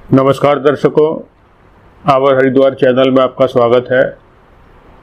नमस्कार दर्शकों, our Haridwar channel में आपका स्वागत है।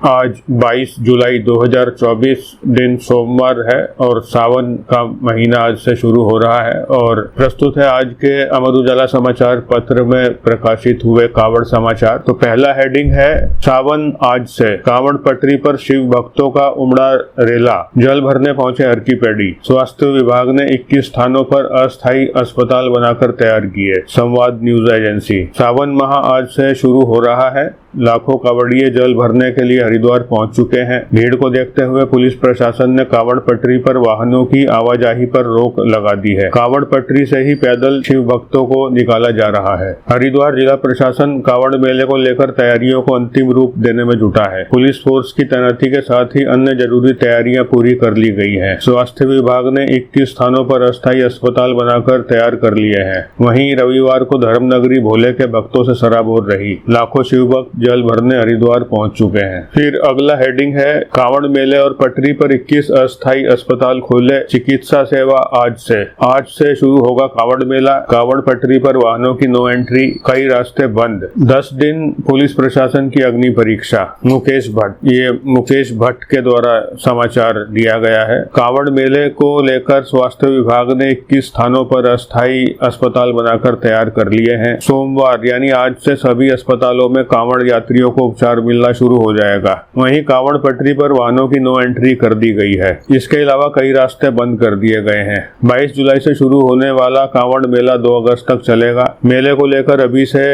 आज 22 जुलाई 2024 दिन सोमवार है और सावन का महीना आज से शुरू हो रहा है और प्रस्तुत है आज के अमर उजाला समाचार पत्र में प्रकाशित हुए कावड़ समाचार। तो पहला हेडिंग है, सावन आज से, कावड़ पटरी पर शिव भक्तों का उमड़ा रेला, जल भरने पहुंचे हर की पैड़ी। स्वास्थ्य विभाग ने 21 स्थानों पर अस्थायी अस्पताल बनाकर तैयार किए। संवाद न्यूज एजेंसी। सावन माह आज से शुरू हो रहा है। लाखों कावड़िए जल भरने के लिए हरिद्वार पहुंच चुके हैं। भीड़ को देखते हुए पुलिस प्रशासन ने कावड़ पटरी पर वाहनों की आवाजाही पर रोक लगा दी है। कावड़ पटरी से ही पैदल शिव भक्तों को निकाला जा रहा है। हरिद्वार जिला प्रशासन कावड़ मेले को लेकर तैयारियों को अंतिम रूप देने में जुटा है। पुलिस फोर्स की तैनाती के साथ ही अन्य जरूरी तैयारियां पूरी कर ली गई है। स्वास्थ्य विभाग ने 21 स्थानों पर अस्थायी अस्पताल बनाकर तैयार कर लिए हैं। वहीं रविवार को धर्मनगरी भोले के भक्तों से सराबोर रही। लाखों शिव भक्त जल भरने हरिद्वार पहुंच चुके हैं। फिर अगला हेडिंग है, कावड़ मेले और पटरी पर 21 अस्थायी अस्पताल खोले, चिकित्सा सेवा आज से। आज से शुरू होगा कावड़ मेला। कावड़ पटरी पर वाहनों की नो एंट्री, कई रास्ते बंद। 10 दिन पुलिस प्रशासन की अग्नि परीक्षा। मुकेश भट्ट, ये मुकेश भट्ट के द्वारा समाचार दिया गया है। कावड़ मेले को लेकर स्वास्थ्य विभाग ने 21 स्थानों पर अस्थायी अस्पताल बनाकर तैयार कर लिए हैं। सोमवार यानी आज से सभी अस्पतालों में कावड़ यात्रियों को उपचार मिलना शुरू हो जाएगा। वहीं कावड़ पटरी पर वाहनों की नो एंट्री कर दी गई है। इसके अलावा कई रास्ते बंद कर दिए गए हैं। 22 जुलाई से शुरू होने वाला कावड़ मेला 2 अगस्त तक चलेगा। मेले को लेकर अभी से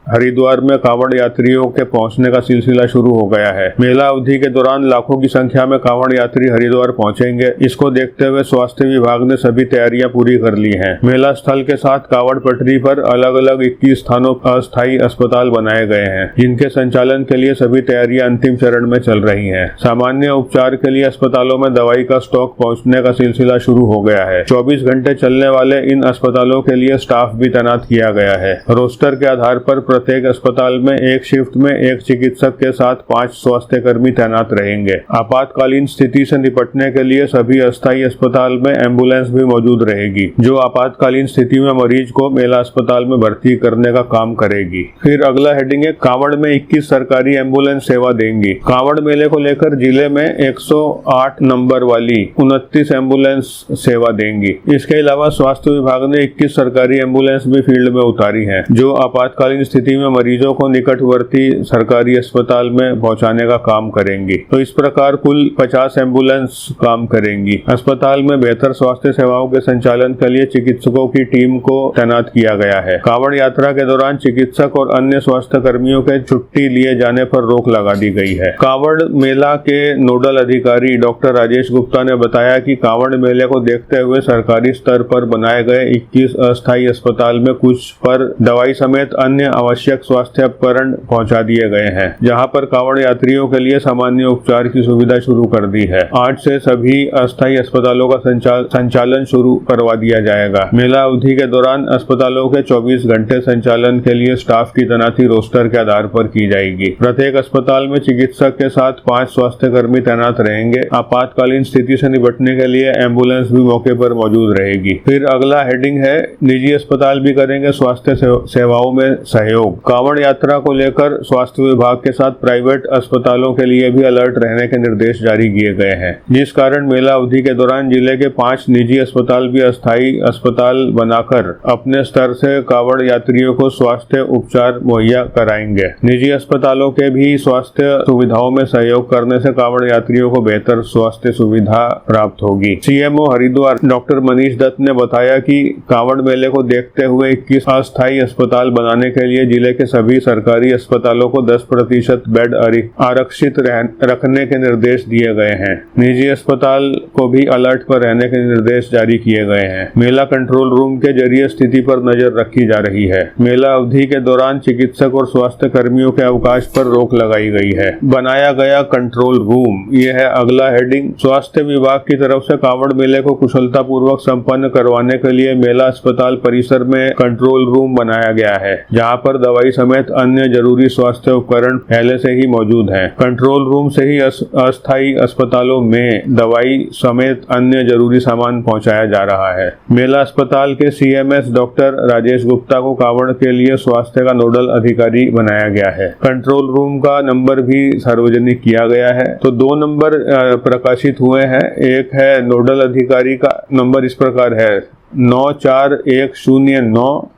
हरिद्वार में कावड़ यात्रियों के पहुंचने का सिलसिला शुरू हो गया है। मेला अवधि के दौरान लाखों की संख्या में कावड़ यात्री हरिद्वार पहुंचेंगे। इसको देखते हुए स्वास्थ्य विभाग ने सभी तैयारियां पूरी कर ली हैं। मेला स्थल के साथ कावड़ पटरी पर अलग अलग 21 स्थानों पर अस्थायी अस्पताल बनाए गए हैं, जिनके संचालन के लिए सभी तैयारियां अंतिम चरण में चल रही है। सामान्य उपचार के लिए अस्पतालों में दवाई का स्टॉक पहुँचने का सिलसिला शुरू हो गया है। 24 घंटे चलने वाले इन अस्पतालों के लिए स्टाफ भी तैनात किया गया है। रोस्टर के आधार पर प्रत्येक अस्पताल में एक शिफ्ट में एक चिकित्सक के साथ 5 स्वास्थ्य कर्मी तैनात रहेंगे। आपातकालीन स्थिति से निपटने के लिए सभी अस्थायी अस्पताल में एम्बुलेंस भी मौजूद रहेगी, जो आपातकालीन स्थिति में मरीज को मेला अस्पताल में भर्ती करने का काम करेगी। फिर अगला हेडिंग है, कावड़ में 21 सरकारी एम्बुलेंस सेवा देंगी। कावड़ मेले को लेकर जिले में 108 नंबर वाली 29 एम्बुलेंस सेवा देंगी। इसके अलावा स्वास्थ्य विभाग ने 21 सरकारी एम्बुलेंस भी फील्ड में उतारी है, जो आपातकालीन स्थिति में मरीजों को निकटवर्ती सरकारी अस्पताल में पहुंचाने का काम करेंगी। तो इस प्रकार कुल 50 एम्बुलेंस काम करेंगी। अस्पताल में बेहतर स्वास्थ्य सेवाओं के संचालन के लिए चिकित्सकों की टीम को तैनात किया गया है। कावड़ यात्रा के दौरान चिकित्सक और अन्य स्वास्थ्य कर्मियों के छुट्टी लिए जाने पर रोक लगा दी गई है। कावड़ मेला के नोडल अधिकारी डॉक्टर राजेश गुप्ता ने बताया कि कावड़ मेले को देखते हुए सरकारी स्तर पर बनाए गए 21 अस्थायी अस्पताल में कुछ पर दवाई समेत अन्य आवश्यक स्वास्थ्य उपकरण पहुंचा दिए गए हैं, जहां पर कावड़ यात्रियों के लिए सामान्य उपचार की सुविधा शुरू कर दी है। आज से सभी अस्थायी अस्पतालों का संचालन शुरू करवा दिया जाएगा। मेला अवधि के दौरान अस्पतालों के 24 घंटे संचालन के लिए स्टाफ की तैनाती रोस्टर के आधार पर की जाएगी। प्रत्येक अस्पताल में चिकित्सक के साथ 5 स्वास्थ्य कर्मी तैनात रहेंगे। आपातकालीन स्थिति से निपटने के लिए एम्बुलेंस भी मौके पर मौजूद रहेगी। फिर अगला हेडिंग है, निजी अस्पताल भी करेंगे स्वास्थ्य सेवाओं में सहयोग। कावड़ यात्रा को लेकर स्वास्थ्य विभाग के साथ प्राइवेट अस्पतालों के लिए भी अलर्ट रहने के निर्देश जारी किए गए हैं, जिस कारण मेला अवधि के दौरान जिले के 5 निजी अस्पताल भी अस्थायी अस्पताल बनाकर अपने स्तर से कावड़ यात्रियों को स्वास्थ्य उपचार मुहैया कराएंगे। निजी अस्पतालों के भी स्वास्थ्य सुविधाओं में सहयोग करने से कावड़ यात्रियों को बेहतर स्वास्थ्य सुविधा प्राप्त होगी। सीएमओ हरिद्वार डॉक्टर मनीष दत्त ने बताया कि कावड़ मेले को देखते हुए 21 अस्थायी अस्पताल बनाने के लिए जिले के सभी सरकारी अस्पतालों को 10% बेड आरक्षित रखने के निर्देश दिए गए हैं। निजी अस्पताल को भी अलर्ट पर रहने के निर्देश जारी किए गए हैं। मेला कंट्रोल रूम के जरिए स्थिति पर नजर रखी जा रही है। मेला अवधि के दौरान चिकित्सक और स्वास्थ्य कर्मियों के अवकाश पर रोक लगाई गई है। बनाया गया कंट्रोल रूम, यह है अगला हेडिंग। स्वास्थ्य विभाग की तरफ से कावड़ मेले को कुशलता पूर्वक संपन्न करवाने के लिए मेला अस्पताल परिसर में कंट्रोल रूम बनाया गया है, जहां पर पर दवाई समेत अन्य जरूरी स्वास्थ्य उपकरण पहले से ही मौजूद हैं। कंट्रोल रूम से ही अस्थायी अस्पतालों में दवाई समेत अन्य जरूरी सामान पहुंचाया जा रहा है। मेला अस्पताल के CMS डॉक्टर राजेश गुप्ता को कांवड़ के लिए स्वास्थ्य का नोडल अधिकारी बनाया गया है। कंट्रोल रूम का नंबर भी सार्वजनिक किया गया है। तो 2 नंबर प्रकाशित हुए हैं। एक है नोडल अधिकारी का नंबर, इस प्रकार है 94109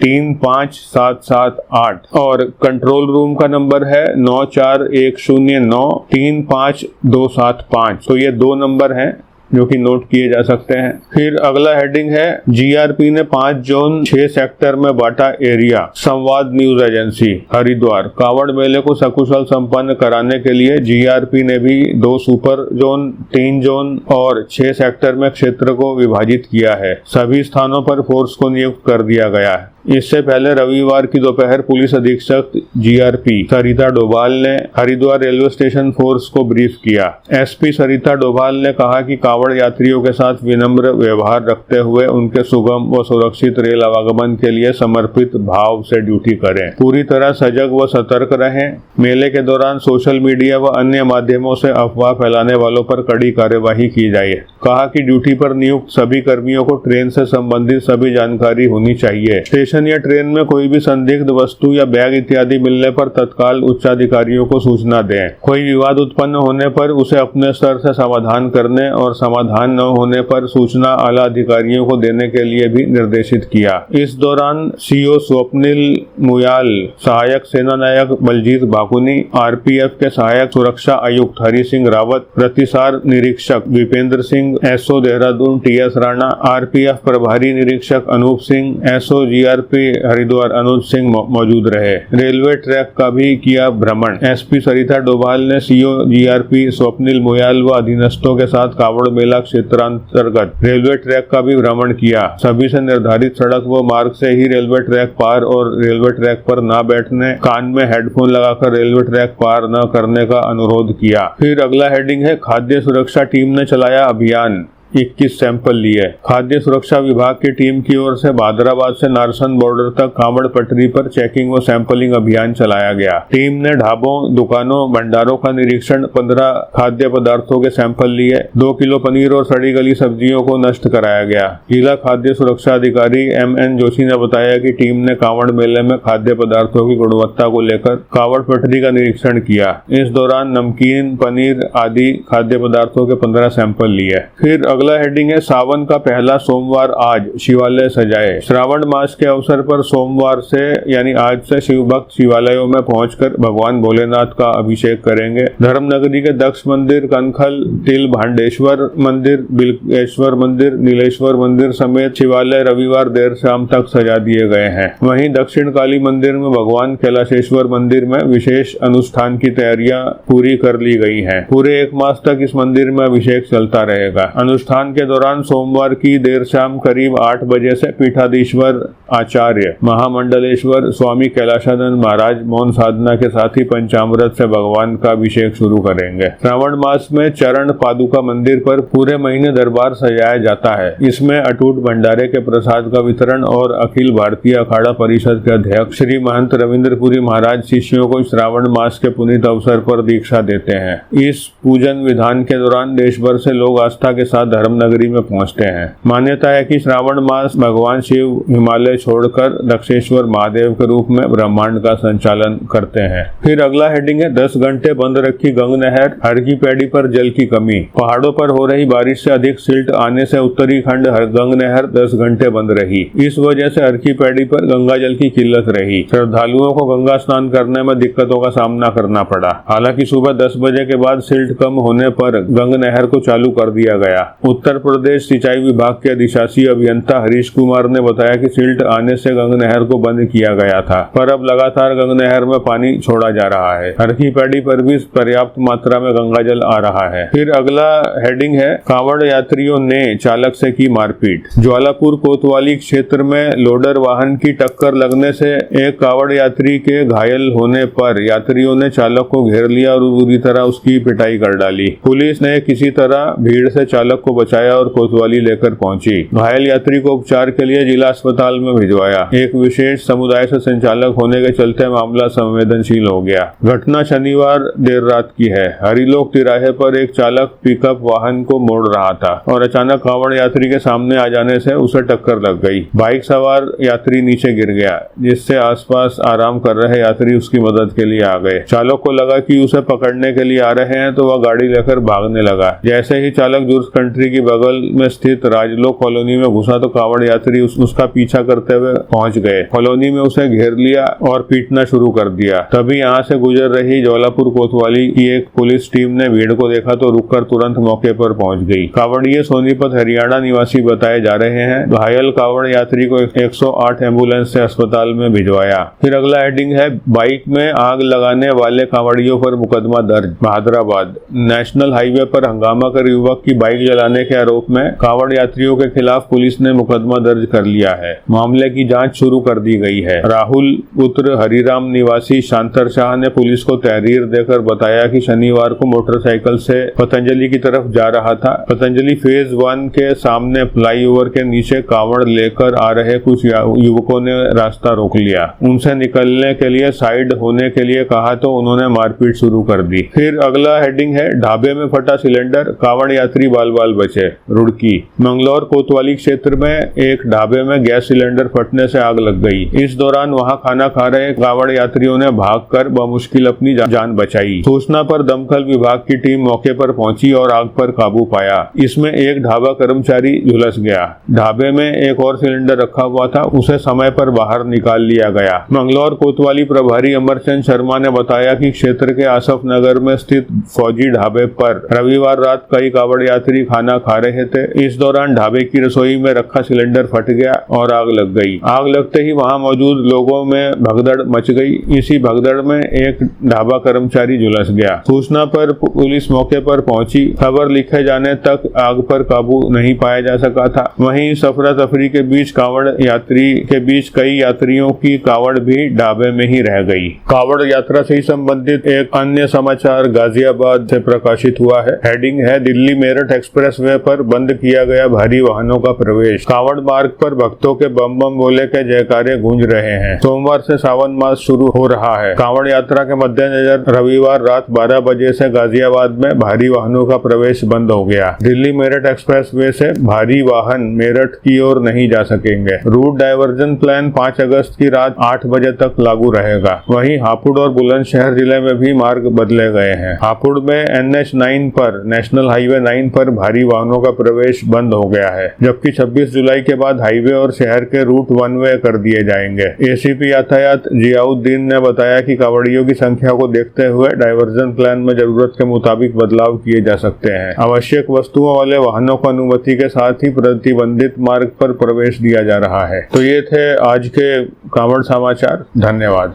35778 और कंट्रोल रूम का नंबर है 94109 35275। तो ये 2 नंबर हैं जो कि नोट किए जा सकते हैं। फिर अगला हेडिंग है GRP ने 5 जोन 6 सेक्टर में बांटा एरिया। संवाद न्यूज एजेंसी हरिद्वार। कांवड़ मेले को सकुशल संपन्न कराने के लिए GRP ने भी 2 सुपर जोन, 3 जोन और 6 सेक्टर में क्षेत्र को विभाजित किया है। सभी स्थानों पर फोर्स को नियुक्त कर दिया गया है। इससे पहले रविवार की दोपहर पुलिस अधीक्षक GRP सरिता डोभाल ने हरिद्वार रेलवे स्टेशन फोर्स को ब्रीफ किया। SP सरिता डोभाल ने कहा कि कांवड़ यात्रियों के साथ विनम्र व्यवहार रखते हुए उनके सुगम व सुरक्षित रेल आवागमन के लिए समर्पित भाव से ड्यूटी करें। पूरी तरह सजग व सतर्क रहें। मेले के दौरान सोशल मीडिया व अन्य माध्यमों से अफवाह फैलाने वालों पर कड़ी कार्यवाही की जाए। कहा कि ड्यूटी पर नियुक्त सभी कर्मियों को ट्रेन से संबंधित सभी जानकारी होनी चाहिए। स्टेशन या ट्रेन में कोई भी संदिग्ध वस्तु या बैग इत्यादि मिलने पर तत्काल उच्चाधिकारियों को सूचना दें। कोई विवाद उत्पन्न होने पर उसे अपने स्तर से समाधान करने और समाधान न होने पर सूचना आला अधिकारियों को देने के लिए भी निर्देशित किया। इस दौरान CO स्वप्निल मुयाल, सहायक सेना नायक बलजीत बाकुनी, RPF के सहायक सुरक्षा आयुक्त हरि सिंह रावत, प्रतिसार निरीक्षक Vipendra Singh, SO Dehradun TS Rana, RPF प्रभारी निरीक्षक अनूप सिंह, SO GRP हरिद्वार अनुज सिंह मौजूद रहे। रेलवे ट्रैक का भी किया भ्रमण। SP सरिता डोभाल ने CO GRP स्वप्निल मुयाल व अधीनस्थों के साथ कांवड़ मेला क्षेत्रांतर्गत रेलवे ट्रैक का भी भ्रमण किया। सभी से निर्धारित सड़क व मार्ग से ही रेलवे ट्रैक पार और रेलवे ट्रैक पर न बैठने, कान में हेडफोन लगाकर रेलवे ट्रैक पार न करने का अनुरोध किया। फिर अगला हेडिंग है खाद्य सुरक्षा टीम ने चलाया अभियान, 21 सैंपल लिए। खाद्य सुरक्षा विभाग की टीम की ओर से भादराबाद से नारसन बॉर्डर तक कांवड़ पटरी पर चेकिंग व सैंपलिंग अभियान चलाया गया। टीम ने ढाबों, दुकानों, भंडारों का निरीक्षण, 15 खाद्य पदार्थों के सैंपल लिए। 2 किलो पनीर और सड़ी गली सब्जियों को नष्ट कराया गया। जिला खाद्य सुरक्षा अधिकारी MN जोशी ने बताया कि टीम ने कांवड़ मेले में खाद्य पदार्थों की गुणवत्ता को लेकर कांवड़ पटरी का निरीक्षण किया। इस दौरान नमकीन, पनीर आदि खाद्य पदार्थों के 15 सैंपल लिए। फिर अगला हेडिंग है सावन का पहला सोमवार आज, शिवालय सजाए। श्रावण मास के अवसर पर सोमवार से यानी आज से शिव भक्त शिवालयों में पहुंचकर भगवान भोलेनाथ का अभिषेक करेंगे। धर्मनगरी के दक्ष मंदिर, कनखल, तिल भांडेश्वर मंदिर, बिल्केश्वर मंदिर, नीलेश्वर मंदिर समेत शिवालय रविवार देर शाम तक सजा दिए गए हैं। वहीं दक्षिण काली मंदिर में भगवान कैलाशेश्वर मंदिर में विशेष अनुष्ठान की तैयारियां पूरी कर ली गई हैं। पूरे 1 मास तक इस मंदिर में अभिषेक चलता रहेगा। अनुष्ठान के दौरान सोमवार की देर शाम करीब 8 बजे से पीठाधीश्वर आचार्य महामंडलेश्वर स्वामी कैलाशानंद महाराज मौन साधना के साथ ही पंचामृत से भगवान का अभिषेक शुरू करेंगे। श्रावण मास में चरण पादुका मंदिर पर पूरे महीने दरबार सजाया जाता है। इसमें अटूट भंडारे के प्रसाद का वितरण और अखिल भारतीय अखाड़ा परिषद के अध्यक्ष श्री महंत रविंद्रपुरी महाराज शिष्यों को श्रावण मास के पुनीत अवसर पर दीक्षा देते हैं। इस पूजन विधान के दौरान देश भर से लोग आस्था के साथ धर्मनगरी में पहुंचते हैं। मान्यता है कि श्रावण मास भगवान शिव हिमालय छोड़कर दक्षेश्वर महादेव के रूप में ब्रह्मांड का संचालन करते हैं। फिर अगला हेडिंग है 10 घंटे बंद रखी गंग नहर, हर की पैड़ी पर जल की कमी। पहाड़ों पर हो रही बारिश से अधिक सिल्ट आने से उत्तरी खंड गंग नहर 10 घंटे बंद रही। इस वजह से हर की पैड़ी पर गंगा जल की किल्लत रही। श्रद्धालुओं को गंगा स्नान करने में दिक्कतों का सामना करना पड़ा। हालांकि सुबह 10 बजे के बाद सिल्ट कम होने पर गंग नहर को चालू कर दिया गया। उत्तर प्रदेश सिंचाई विभाग के अधिशासी अभियंता हरीश कुमार ने बताया कि सिल्ट आने से गंग नहर को बंद किया गया था, पर अब लगातार गंग नहर में पानी छोड़ा जा रहा है। हरकी पैड़ी पर भी पर्याप्त मात्रा में गंगा जल आ रहा है। फिर अगला हेडिंग है कांवड़ यात्रियों ने चालक से की मारपीट। ज्वालापुर कोतवाली क्षेत्र में लोडर वाहन की टक्कर लगने से एक कांवड़ यात्री के घायल होने पर यात्रियों ने चालक को घेर लिया और बुरी तरह उसकी पिटाई कर डाली। पुलिस ने किसी तरह भीड़ से चालक को बचाया और कोतवाली लेकर पहुंची। घायल यात्री को उपचार के लिए जिला अस्पताल में भिजवाया। एक विशेष समुदाय से संचालक होने के चलते मामला संवेदनशील हो गया। घटना शनिवार देर रात की है। हरिलोक तिराहे पर एक चालक पिकअप वाहन को मोड़ रहा था और अचानक कांवड़ यात्री के सामने आ जाने से उसे टक्कर लग गई। बाइक सवार यात्री नीचे गिर गया, जिससे आसपास आराम कर रहे यात्री उसकी मदद के लिए आ गए। चालक को लगा कि उसे पकड़ने के लिए आ रहे हैं तो वह गाड़ी लेकर भागने लगा। जैसे ही चालक जुर्स कंट्री की बगल में स्थित राजलोक कॉलोनी में घुसा तो कांवड़ यात्री उसका पीछा करते हुए पहुंच गए। कॉलोनी में उसे घेर लिया और पीटना शुरू कर दिया। तभी यहाँ से गुजर रही ज्वालापुर कोतवाली की एक पुलिस टीम ने भीड़ को देखा तो रुककर तुरंत मौके पर पहुंच गई। कांवड़िए सोनीपत हरियाणा निवासी बताए जा रहे हैं। घायल कांवड़ यात्री को 108 एम्बुलेंस से अस्पताल में भिजवाया। फिर अगला हेडिंग है, बाइक में आग लगाने वाले कांवड़ियों पर मुकदमा दर्ज। बहादुराबाद नेशनल हाईवे पर हंगामा कर युवक की बाइक जलाने के आरोप में कांवड़ यात्रियों के खिलाफ पुलिस ने मुकदमा दर्ज कर लिया है। मामले की जांच शुरू कर दी गई है। राहुल पुत्र हरिराम निवासी शांतर शाह ने पुलिस को तहरीर देकर बताया कि शनिवार को मोटरसाइकिल से पतंजलि की तरफ जा रहा था। पतंजलि फेज 1 के सामने फ्लाईओवर के नीचे कांवड़ लेकर आ रहे कुछ युवकों ने रास्ता रोक लिया। उनसे निकलने के लिए साइड होने के लिए कहा तो उन्होंने मारपीट शुरू कर दी। फिर अगला हेडिंग है, ढाबे में फटा सिलेंडर, कांवड़ यात्री बाल बाल बचे। रुड़की मंगलौर कोतवाली क्षेत्र में एक ढाबे में गैस सिलेंडर फटने से आग लग गई। इस दौरान वहां खाना खा रहे कांवड़ यात्रियों ने भागकर बमुश्किल अपनी जान बचाई। सूचना पर दमकल विभाग की टीम मौके पर पहुंची और आग पर काबू पाया। इसमें एक ढाबा कर्मचारी झुलस गया। ढाबे में एक और सिलेंडर रखा हुआ था, उसे समय पर बाहर निकाल लिया गया। मंगलौर कोतवाली प्रभारी अमरचंद शर्मा ने बताया कि क्षेत्र के आसफ नगर में स्थित फौजी ढाबे पर रविवार रात कई कांवड़ यात्री खाना खा रहे थे। इस दौरान ढाबे की रसोई में रखा सिलेंडर फट गया और आग लग गई। आग लगते ही वहां मौजूद लोगों में भगदड़ मच गई। इसी भगदड़ में एक ढाबा कर्मचारी झुलस गया। सूचना पर पुलिस मौके पर पहुंची। खबर लिखे जाने तक आग पर काबू नहीं पाया जा सका था। वहीं अफरा तफरी के बीच कांवड़ यात्री के बीच कई यात्रियों की कांवड़ भी ढाबे में ही रह गई। कांवड़ यात्रा से संबंधित एक अन्य समाचार गाजियाबाद से प्रकाशित हुआ है। हेडिंग है, दिल्ली मेरठ एक्सप्रेस वे पर बंद किया गया भारी वाहनों का प्रवेश। कांवड़ मार्ग पर भक्तों के बम बम बोले के जयकारे गूंज रहे हैं। सोमवार से सावन मास शुरू हो रहा है। कांवड़ यात्रा के मद्देनजर रविवार रात 12 बजे से गाजियाबाद में भारी वाहनों का प्रवेश बंद हो गया। दिल्ली मेरठ एक्सप्रेस वे से भारी वाहन मेरठ की ओर नहीं जा सकेंगे। रूट डायवर्जन प्लान 5 अगस्त की रात 8 बजे तक लागू रहेगा। वहीं हापुड़ और बुलंदशहर जिले में भी मार्ग बदले गए हैं। हापुड़ में NH9 पर नेशनल हाईवे 9 पर भारी वाहनों का प्रवेश बंद हो गया है, जबकि 26 जुलाई के बाद हाईवे और शहर के रूट 1 वे कर दिए जाएंगे। ACP यातायात जियाउद्दीन ने बताया कि कांवड़ियों की संख्या को देखते हुए डायवर्जन प्लान में जरूरत के मुताबिक बदलाव किए जा सकते हैं। आवश्यक वस्तुओं वाले वाहनों को अनुमति के साथ ही प्रतिबंधित मार्ग पर प्रवेश दिया जा रहा है। तो ये थे आज के कांवड़ समाचार। धन्यवाद।